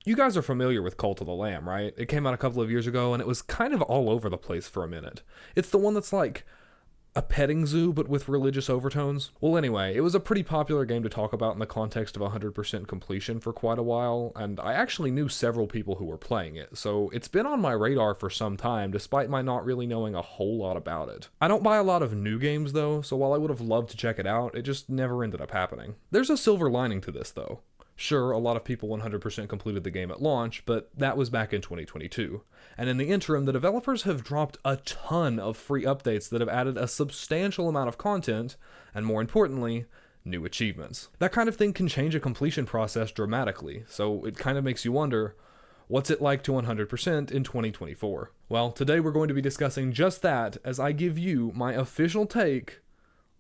You guys are familiar with Cult of the Lamb, right? It came out a couple of years ago and it was kind of all over the place for a minute. It's the one that's like a petting zoo but with religious overtones. Well, anyway, it was a pretty popular game to talk about in the context of 100% completion for quite a while, and I actually knew several people who were playing it, so it's been on my radar for some time despite my not really knowing a whole lot about it. I don't buy a lot of new games though, so while I would have loved to check it out, it just never ended up happening. There's a silver lining to this though. Sure, a lot of people 100% completed the game at launch, but that was back in 2022. And in the interim, the developers have dropped a ton of free updates that have added a substantial amount of content, and more importantly, new achievements. That kind of thing can change a completion process dramatically, so it kind of makes you wonder, what's it like to 100% in 2024? Well, today we're going to be discussing just that as I give you my official take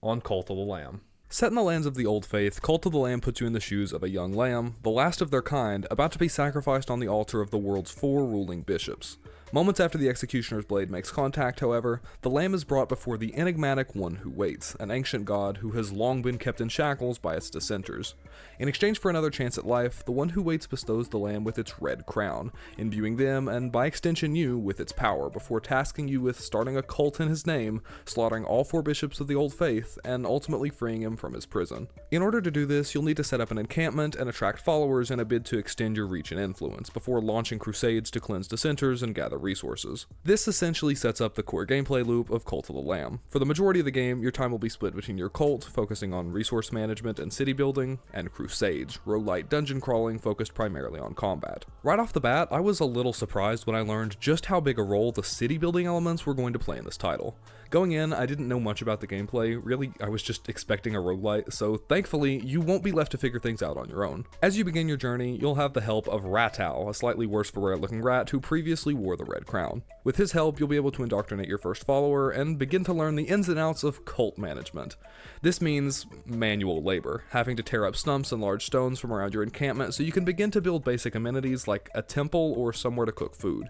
on Cult of the Lamb. Set in the lands of the Old Faith, Cult of the Lamb puts you in the shoes of a young lamb, the last of their kind, about to be sacrificed on the altar of the world's 4 ruling bishops. Moments after the executioner's blade makes contact, however, the lamb is brought before the enigmatic One Who Waits, an ancient god who has long been kept in shackles by its dissenters. In exchange for another chance at life, the One Who Waits bestows the lamb with its red crown, imbuing them, and by extension you, with its power, before tasking you with starting a cult in his name, slaughtering all 4 bishops of the Old Faith, and ultimately freeing him from his prison. In order to do this, you'll need to set up an encampment and attract followers in a bid to extend your reach and influence, before launching crusades to cleanse dissenters and gather resources. This essentially sets up the core gameplay loop of Cult of the Lamb. For the majority of the game, your time will be split between your cult, focusing on resource management and city building, and crusades, roguelite dungeon crawling focused primarily on combat. Right off the bat, I was a little surprised when I learned just how big a role the city building elements were going to play in this title. Going in, I didn't know much about the gameplay, really I was just expecting a roguelite, so thankfully you won't be left to figure things out on your own. As you begin your journey, you'll have the help of Ratau, a slightly worse for wear looking rat who previously wore the red crown. With his help, you'll be able to indoctrinate your first follower and begin to learn the ins and outs of cult management. This means manual labor, having to tear up stumps and large stones from around your encampment so you can begin to build basic amenities like a temple or somewhere to cook food.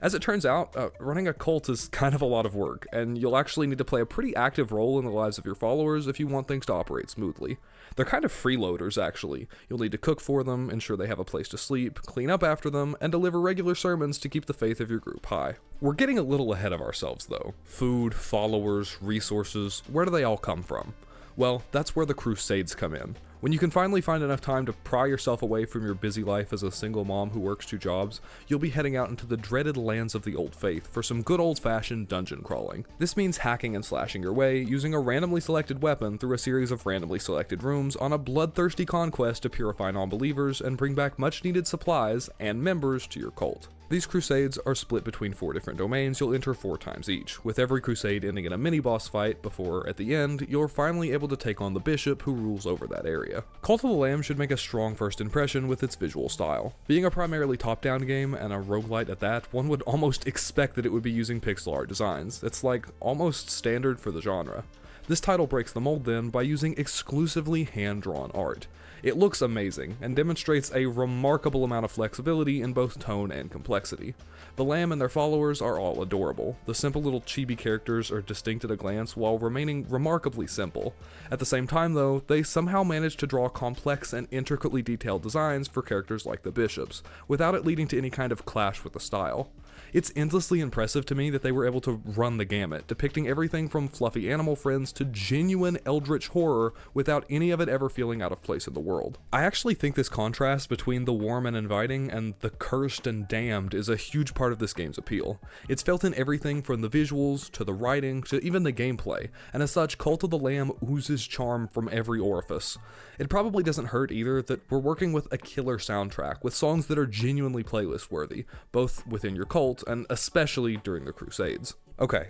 As it turns out, running a cult is kind of a lot of work, and you'll actually need to play a pretty active role in the lives of your followers if you want things to operate smoothly. They're kind of freeloaders, actually. You'll need to cook for them, ensure they have a place to sleep, clean up after them, and deliver regular sermons to keep the faith of your group high. We're getting a little ahead of ourselves, though. Food, followers, resources, where do they all come from? Well, that's where the crusades come in. When you can finally find enough time to pry yourself away from your busy life as a single mom who works 2 jobs, you'll be heading out into the dreaded lands of the Old Faith for some good old-fashioned dungeon crawling. This means hacking and slashing your way, using a randomly selected weapon through a series of randomly selected rooms on a bloodthirsty conquest to purify non-believers and bring back much-needed supplies and members to your cult. These crusades are split between 4 different domains you'll enter 4 times each, with every crusade ending in a mini-boss fight before, at the end, you're finally able to take on the bishop who rules over that area. Cult of the Lamb should make a strong first impression with its visual style. Being a primarily top-down game, and a roguelite at that, one would almost expect that it would be using pixel art designs. It's like almost standard for the genre. This title breaks the mold then by using exclusively hand-drawn art. It looks amazing, and demonstrates a remarkable amount of flexibility in both tone and complexity. The Lamb and their followers are all adorable. The simple little chibi characters are distinct at a glance while remaining remarkably simple. At the same time though, they somehow manage to draw complex and intricately detailed designs for characters like the bishops, without it leading to any kind of clash with the style. It's endlessly impressive to me that they were able to run the gamut, depicting everything from fluffy animal friends to genuine eldritch horror without any of it ever feeling out of place in the world. I actually think this contrast between the warm and inviting and the cursed and damned is a huge part of this game's appeal. It's felt in everything from the visuals, to the writing, to even the gameplay, and as such, Cult of the Lamb oozes charm from every orifice. It probably doesn't hurt either that we're working with a killer soundtrack, with songs that are genuinely playlist worthy, both within your cult and especially during the Crusades. Okay,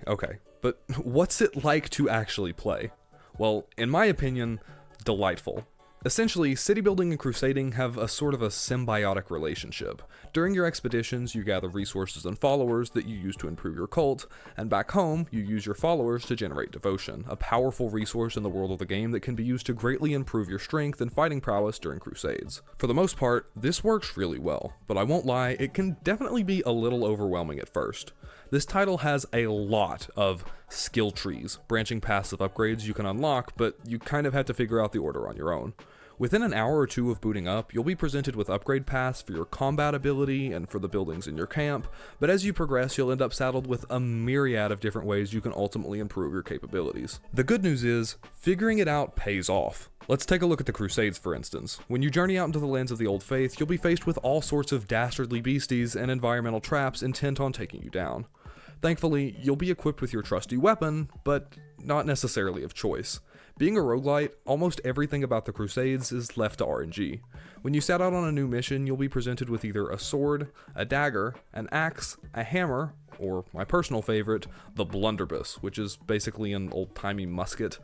but what's it like to actually play? Well, in my opinion, delightful. Essentially, city building and crusading have a sort of a symbiotic relationship. During your expeditions, you gather resources and followers that you use to improve your cult, and back home, you use your followers to generate devotion, a powerful resource in the world of the game that can be used to greatly improve your strength and fighting prowess during crusades. For the most part, this works really well, but I won't lie, it can definitely be a little overwhelming at first. This title has a lot of skill trees, branching paths of upgrades you can unlock, but you kind of have to figure out the order on your own. Within an hour or two of booting up, you'll be presented with upgrade paths for your combat ability and for the buildings in your camp, but as you progress, you'll end up saddled with a myriad of different ways you can ultimately improve your capabilities. The good news is, figuring it out pays off. Let's take a look at the Crusades, for instance. When you journey out into the lands of the Old Faith, you'll be faced with all sorts of dastardly beasties and environmental traps intent on taking you down. Thankfully, you'll be equipped with your trusty weapon, but not necessarily of choice. Being a roguelite, almost everything about the Crusades is left to RNG. When you set out on a new mission, you'll be presented with either a sword, a dagger, an axe, a hammer, or my personal favorite, the blunderbuss, which is basically an old-timey musket.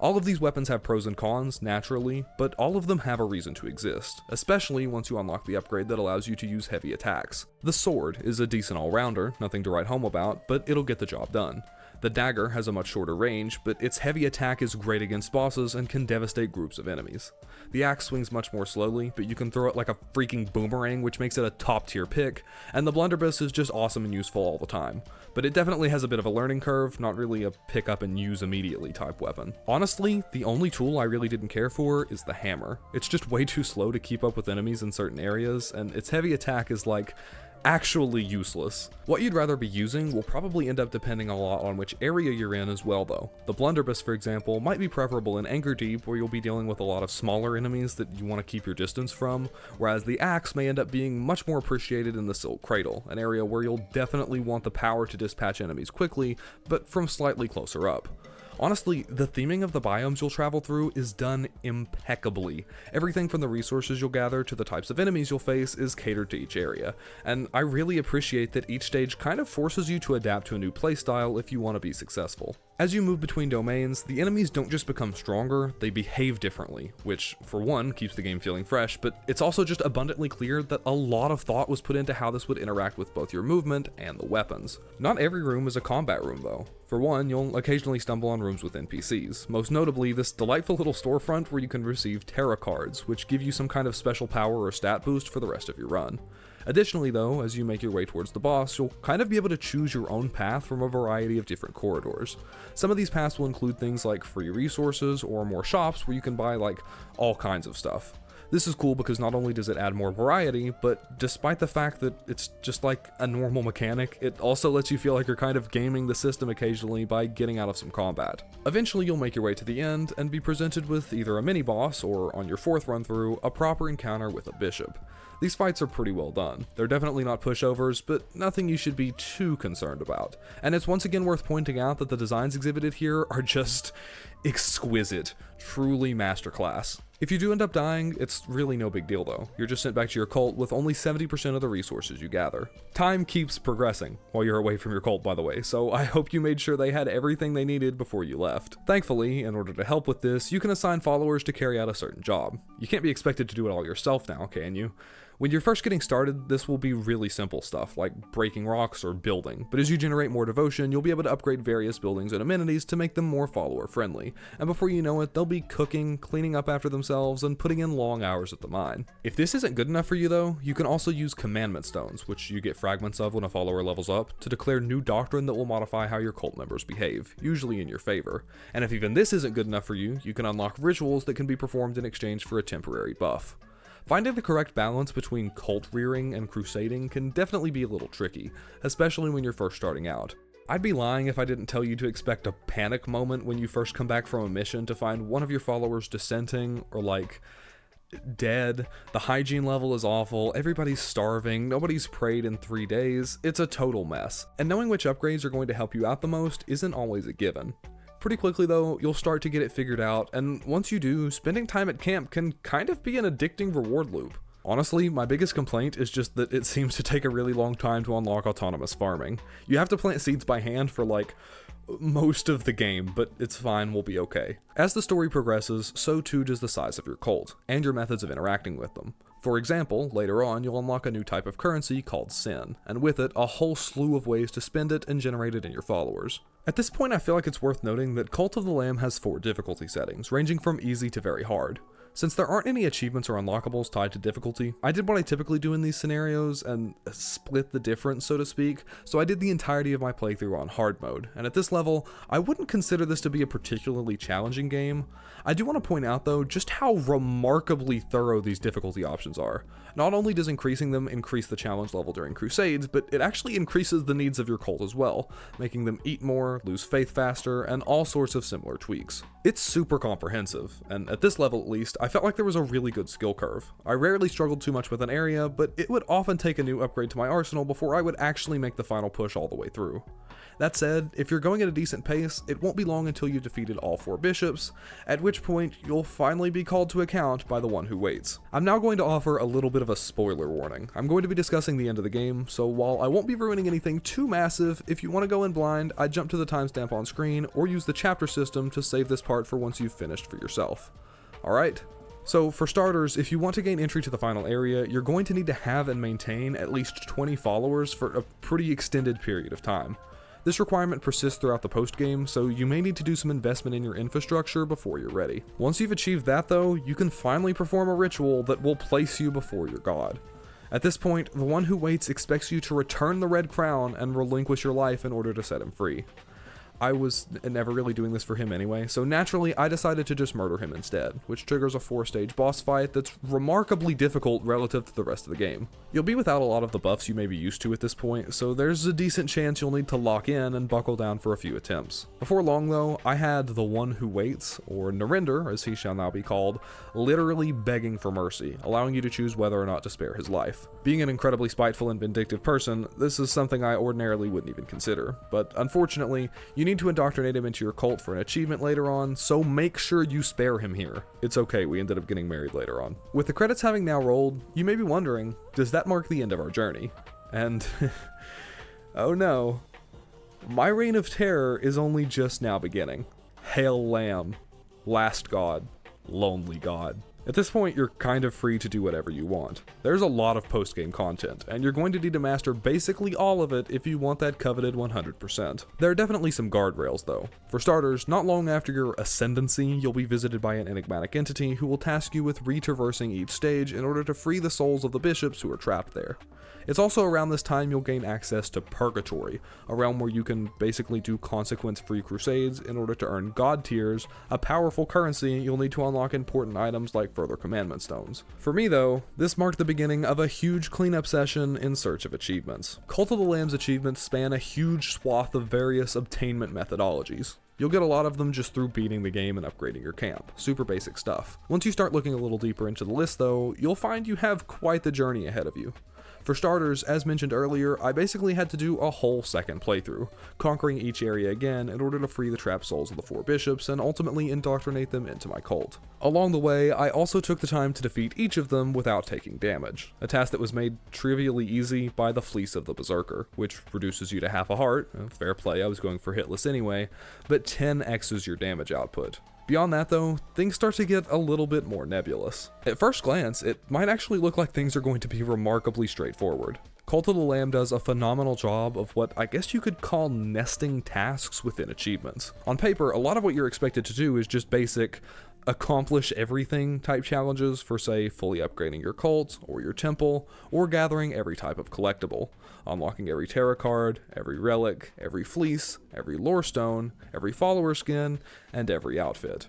All of these weapons have pros and cons, naturally, but all of them have a reason to exist, especially once you unlock the upgrade that allows you to use heavy attacks. The sword is a decent all-rounder, nothing to write home about, but it'll get the job done. The dagger has a much shorter range, but its heavy attack is great against bosses and can devastate groups of enemies. The axe swings much more slowly, but you can throw it like a freaking boomerang, which makes it a top tier pick, and the blunderbuss is just awesome and useful all the time. But it definitely has a bit of a learning curve, not really a pick up and use immediately type weapon. Honestly, the only tool I really didn't care for is the hammer. It's just way too slow to keep up with enemies in certain areas, and its heavy attack is like, actually useless. What you'd rather be using will probably end up depending a lot on which area you're in as well though. The blunderbuss, for example, might be preferable in Anger Deep, where you'll be dealing with a lot of smaller enemies that you want to keep your distance from, whereas the axe may end up being much more appreciated in the Silk Cradle, an area where you'll definitely want the power to dispatch enemies quickly, but from slightly closer up. Honestly, the theming of the biomes you'll travel through is done impeccably. Everything from the resources you'll gather to the types of enemies you'll face is catered to each area, and I really appreciate that each stage kind of forces you to adapt to a new playstyle if you want to be successful. As you move between domains, the enemies don't just become stronger, they behave differently, which, for one, keeps the game feeling fresh, but it's also just abundantly clear that a lot of thought was put into how this would interact with both your movement and the weapons. Not every room is a combat room though. For one, you'll occasionally stumble on rooms with NPCs, most notably this delightful little storefront where you can receive Terra cards, which give you some kind of special power or stat boost for the rest of your run. Additionally though, as you make your way towards the boss, you'll kind of be able to choose your own path from a variety of different corridors. Some of these paths will include things like free resources or more shops where you can buy like all kinds of stuff. This is cool because not only does it add more variety, but despite the fact that it's just like a normal mechanic, it also lets you feel like you're kind of gaming the system occasionally by getting out of some combat. Eventually you'll make your way to the end and be presented with either a mini-boss or, on your fourth run through, a proper encounter with a bishop. These fights are pretty well done. They're definitely not pushovers, but nothing you should be too concerned about. And it's once again worth pointing out that the designs exhibited here are just exquisite, truly masterclass. If you do end up dying, it's really no big deal though. You're just sent back to your cult with only 70% of the resources you gather. Time keeps progressing while you're away from your cult, by the way, so I hope you made sure they had everything they needed before you left. Thankfully, in order to help with this, you can assign followers to carry out a certain job. You can't be expected to do it all yourself now, can you? When you're first getting started, this will be really simple stuff, like breaking rocks or building, but as you generate more devotion, you'll be able to upgrade various buildings and amenities to make them more follower-friendly, and before you know it, they'll be cooking, cleaning up after themselves, and putting in long hours at the mine. If this isn't good enough for you though, you can also use commandment stones, which you get fragments of when a follower levels up, to declare new doctrine that will modify how your cult members behave, usually in your favor. And if even this isn't good enough for you, you can unlock rituals that can be performed in exchange for a temporary buff. Finding the correct balance between cult rearing and crusading can definitely be a little tricky, especially when you're first starting out. I'd be lying if I didn't tell you to expect a panic moment when you first come back from a mission to find one of your followers dissenting or like dead. The hygiene level is awful, everybody's starving, nobody's prayed in 3 days, it's a total mess. And knowing which upgrades are going to help you out the most isn't always a given. Pretty quickly though, you'll start to get it figured out, and once you do, spending time at camp can kind of be an addicting reward loop. Honestly, my biggest complaint is just that it seems to take a really long time to unlock autonomous farming. You have to plant seeds by hand for like most of the game, but it's fine, we'll be okay. As the story progresses, so too does the size of your cult, and your methods of interacting with them. For example, later on you'll unlock a new type of currency called Sin, and with it, a whole slew of ways to spend it and generate it in your followers. At this point I feel like it's worth noting that Cult of the Lamb has 4 difficulty settings, ranging from easy to very hard. Since there aren't any achievements or unlockables tied to difficulty, I did what I typically do in these scenarios and split the difference, so to speak, so I did the entirety of my playthrough on hard mode, and at this level, I wouldn't consider this to be a particularly challenging game. I do want to point out though, just how remarkably thorough these difficulty options are. Not only does increasing them increase the challenge level during Crusades, but it actually increases the needs of your cult as well, making them eat more, lose faith faster, and all sorts of similar tweaks. It's super comprehensive, and at this level at least, I felt like there was a really good skill curve. I rarely struggled too much with an area, but it would often take a new upgrade to my arsenal before I would actually make the final push all the way through. That said, if you're going at a decent pace, it won't be long until you've defeated all 4 bishops, at which point you'll finally be called to account by the one who waits. I'm now going to offer a little bit of a spoiler warning. I'm going to be discussing the end of the game, so while I won't be ruining anything too massive, if you want to go in blind, I'd jump to the timestamp on screen or use the chapter system to save this part for once you've finished for yourself. Alright? So for starters, if you want to gain entry to the final area, you're going to need to have and maintain at least 20 followers for a pretty extended period of time. This requirement persists throughout the post-game, so you may need to do some investment in your infrastructure before you're ready. Once you've achieved that though, you can finally perform a ritual that will place you before your god. At this point, the one who waits expects you to return the red crown and relinquish your life in order to set him free. I was never really doing this for him anyway, so naturally I decided to just murder him instead, which triggers a 4-stage boss fight that's remarkably difficult relative to the rest of the game. You'll be without a lot of the buffs you may be used to at this point, so there's a decent chance you'll need to lock in and buckle down for a few attempts. Before long though, I had the one who waits, or Narinder as he shall now be called, literally begging for mercy, allowing you to choose whether or not to spare his life. Being an incredibly spiteful and vindictive person, this is something I ordinarily wouldn't even consider, but unfortunately, you need to indoctrinate him into your cult for an achievement later on, so make sure you spare him here. It's okay, we ended up getting married later on. With the credits having now rolled, you may be wondering, does that mark the end of our journey? And oh no, my reign of terror is only just now beginning. Hail Lamb, last god, lonely god. At this point, you're kind of free to do whatever you want. There's a lot of post-game content, and you're going to need to master basically all of it if you want that coveted 100%. There are definitely some guardrails though. For starters, not long after your ascendancy, you'll be visited by an enigmatic entity who will task you with retraversing each stage in order to free the souls of the bishops who are trapped there. It's also around this time you'll gain access to Purgatory, a realm where you can basically do consequence-free crusades in order to earn god tiers, a powerful currency you'll need to unlock important items like further commandment stones. For me though, this marked the beginning of a huge cleanup session in search of achievements. Cult of the Lamb's achievements span a huge swath of various obtainment methodologies. You'll get a lot of them just through beating the game and upgrading your camp. Super basic stuff. Once you start looking a little deeper into the list though, you'll find you have quite the journey ahead of you. For starters, as mentioned earlier, I basically had to do a whole second playthrough, conquering each area again in order to free the trapped souls of the 4 bishops and ultimately indoctrinate them into my cult. Along the way, I also took the time to defeat each of them without taking damage, a task that was made trivially easy by the Fleece of the Berserker, which reduces you to half a heart, fair play, I was going for hitless anyway, but 10x's your damage output. Beyond that though, things start to get a little bit more nebulous. At first glance, it might actually look like things are going to be remarkably straightforward. Cult of the Lamb does a phenomenal job of what I guess you could call nesting tasks within achievements. On paper, a lot of what you're expected to do is just basic accomplish everything type challenges for, say, fully upgrading your cult or your temple, or gathering every type of collectible, unlocking every tarot card, every relic, every fleece, every lore stone, every follower skin, and every outfit.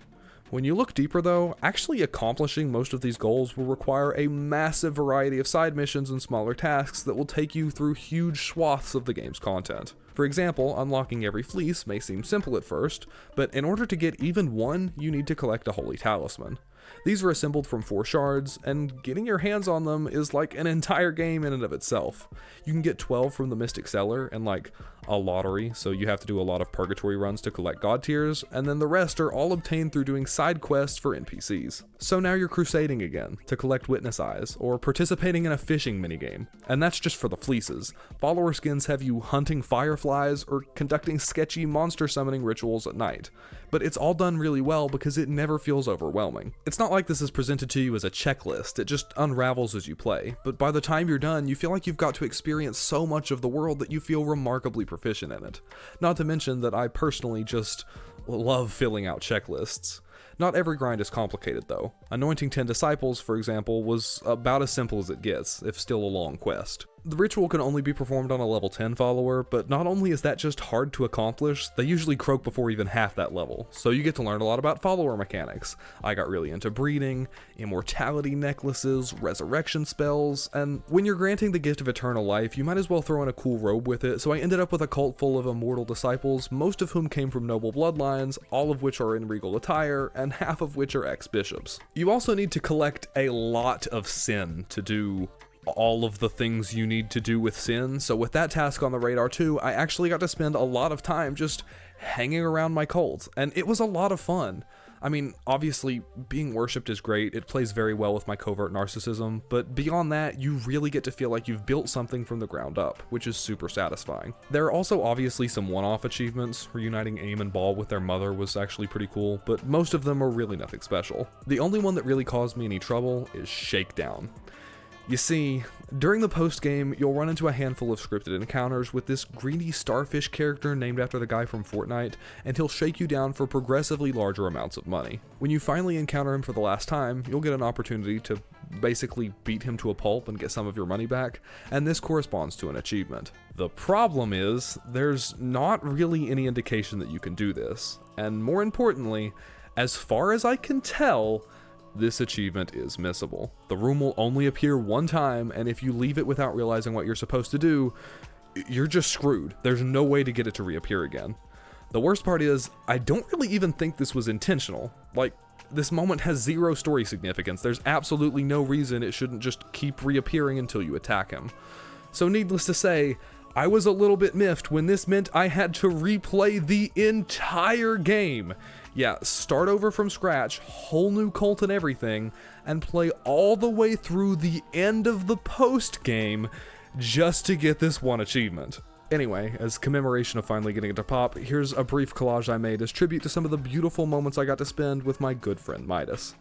When you look deeper though, actually accomplishing most of these goals will require a massive variety of side missions and smaller tasks that will take you through huge swaths of the game's content. For example, unlocking every fleece may seem simple at first, but in order to get even one, you need to collect a holy talisman. These are assembled from 4 shards, and getting your hands on them is like an entire game in and of itself. You can get 12 from the Mystic Cellar and like a lottery, so you have to do a lot of purgatory runs to collect god tiers, and then the rest are all obtained through doing side quests for NPCs. So now you're crusading again to collect witness eyes, or participating in a fishing minigame, and that's just for the fleeces. Follower skins have you hunting fireflies or conducting sketchy monster summoning rituals at night, but it's all done really well because it never feels overwhelming. It's not like this is presented to you as a checklist, it just unravels as you play, but by the time you're done, you feel like you've got to experience so much of the world that you feel remarkably proficient in it. Not to mention that I personally just love filling out checklists. Not every grind is complicated though. Anointing 10 disciples, for example, was about as simple as it gets, if still a long quest. The ritual can only be performed on a level 10 follower, but not only is that just hard to accomplish, they usually croak before even half that level, so you get to learn a lot about follower mechanics. I got really into breeding, immortality necklaces, resurrection spells, and when you're granting the gift of eternal life, you might as well throw in a cool robe with it, so I ended up with a cult full of immortal disciples, most of whom came from noble bloodlines, all of which are in regal attire, and half of which are ex-bishops. You also need to collect a lot of sin to do all of the things you need to do with sin, so with that task on the radar too, I actually got to spend a lot of time just hanging around my cult, and it was a lot of fun. I mean, obviously, being worshipped is great, it plays very well with my covert narcissism, but beyond that, you really get to feel like you've built something from the ground up, which is super satisfying. There are also obviously some one-off achievements. Reuniting Aim and Ball with their mother was actually pretty cool, but most of them are really nothing special. The only one that really caused me any trouble is Shakedown. You see, during the post-game, you'll run into a handful of scripted encounters with this greedy starfish character named after the guy from Fortnite, and he'll shake you down for progressively larger amounts of money. When you finally encounter him for the last time, you'll get an opportunity to basically beat him to a pulp and get some of your money back, and this corresponds to an achievement. The problem is, there's not really any indication that you can do this, and more importantly, as far as I can tell, this achievement is missable. The room will only appear one time, and if you leave it without realizing what you're supposed to do, you're just screwed. There's no way to get it to reappear again. The worst part is, I don't really even think this was intentional. Like, this moment has zero story significance. There's absolutely no reason it shouldn't just keep reappearing until you attack him. So needless to say, I was a little bit miffed when this meant I had to replay the entire game. Yeah, start over from scratch, whole new cult and everything, and play all the way through the end of the post-game just to get this one achievement. Anyway, as commemoration of finally getting it to pop, here's a brief collage I made as tribute to some of the beautiful moments I got to spend with my good friend Midas.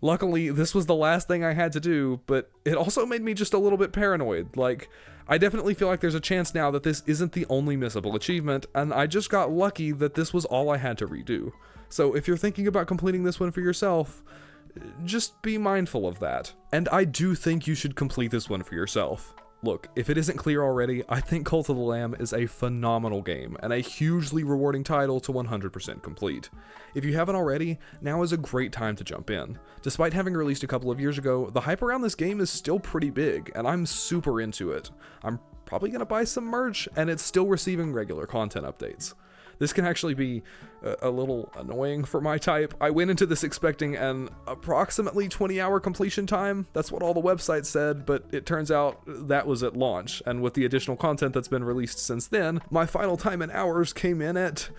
Luckily, this was the last thing I had to do, but it also made me just a little bit paranoid. Like, I definitely feel like there's a chance now that this isn't the only missable achievement, and I just got lucky that this was all I had to redo. So if you're thinking about completing this one for yourself, just be mindful of that. And I do think you should complete this one for yourself. Look, if it isn't clear already, I think Cult of the Lamb is a phenomenal game, and a hugely rewarding title to 100% complete. If you haven't already, now is a great time to jump in. Despite having released a couple of years ago, the hype around this game is still pretty big, and I'm super into it. I'm probably gonna buy some merch, and it's still receiving regular content updates. This can actually be a little annoying for my type. I went into this expecting an approximately 20-hour completion time. That's what all the websites said, but it turns out that was at launch. And with the additional content that's been released since then, my final time in hours came in at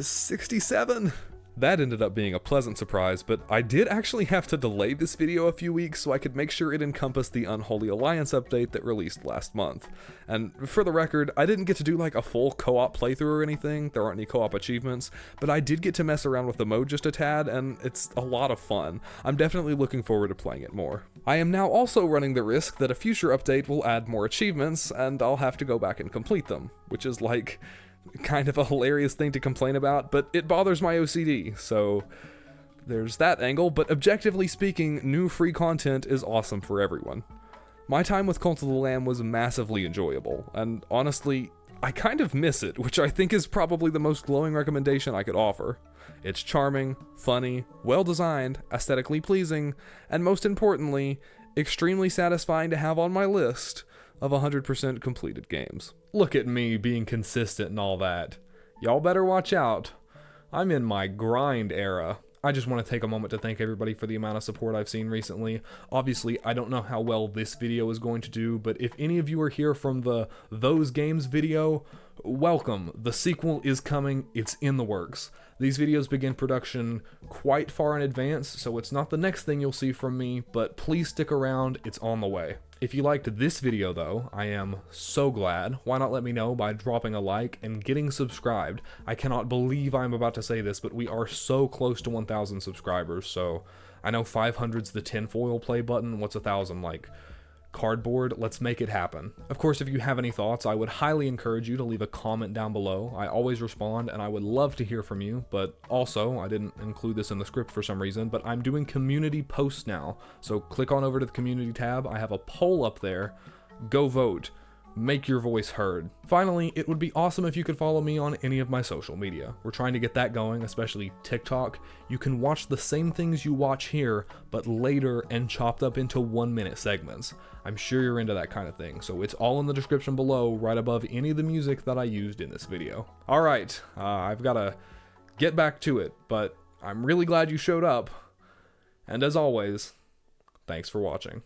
67. That ended up being a pleasant surprise, but I did actually have to delay this video a few weeks so I could make sure it encompassed the Unholy Alliance update that released last month. And for the record, I didn't get to do like a full co-op playthrough or anything, there aren't any co-op achievements, but I did get to mess around with the mode just a tad, and it's a lot of fun. I'm definitely looking forward to playing it more. I am now also running the risk that a future update will add more achievements, and I'll have to go back and complete them, which is like kind of a hilarious thing to complain about, but it bothers my OCD, so there's that angle. But objectively speaking, new free content is awesome for everyone. My time with Cult of the Lamb was massively enjoyable, and honestly, I kind of miss it, which I think is probably the most glowing recommendation I could offer. It's charming, funny, well-designed, aesthetically pleasing, and most importantly, extremely satisfying to have on my list of 100% completed games. Look at me being consistent and all that. Y'all better watch out. I'm in my grind era. I just want to take a moment to thank everybody for the amount of support I've seen recently. Obviously, I don't know how well this video is going to do, but if any of you are here from the Those Games video, welcome. The sequel is coming. It's in the works. These videos begin production quite far in advance, so it's not the next thing you'll see from me, but please stick around. It's on the way. If you liked this video though, I am so glad. Why not let me know by dropping a like and getting subscribed? I cannot believe I'm about to say this, but we are so close to 1,000 subscribers, so I know 500's the tinfoil play button. What's 1,000, like cardboard. Let's make it happen. Of course, if you have any thoughts, I would highly encourage you to leave a comment down below. I always respond, and I would love to hear from you. But also, I didn't include this in the script for some reason, but I'm doing community posts now. So click on over to the community tab. I have a poll up there. Go vote. Make your voice heard. Finally, it would be awesome if you could follow me on any of my social media. We're trying to get that going, especially TikTok. You can watch the same things you watch here, but later and chopped up into 1-minute segments. I'm sure you're into that kind of thing, so it's all in the description below, right above any of the music that I used in this video. Alright, I've gotta get back to it, but I'm really glad you showed up. And as always, thanks for watching.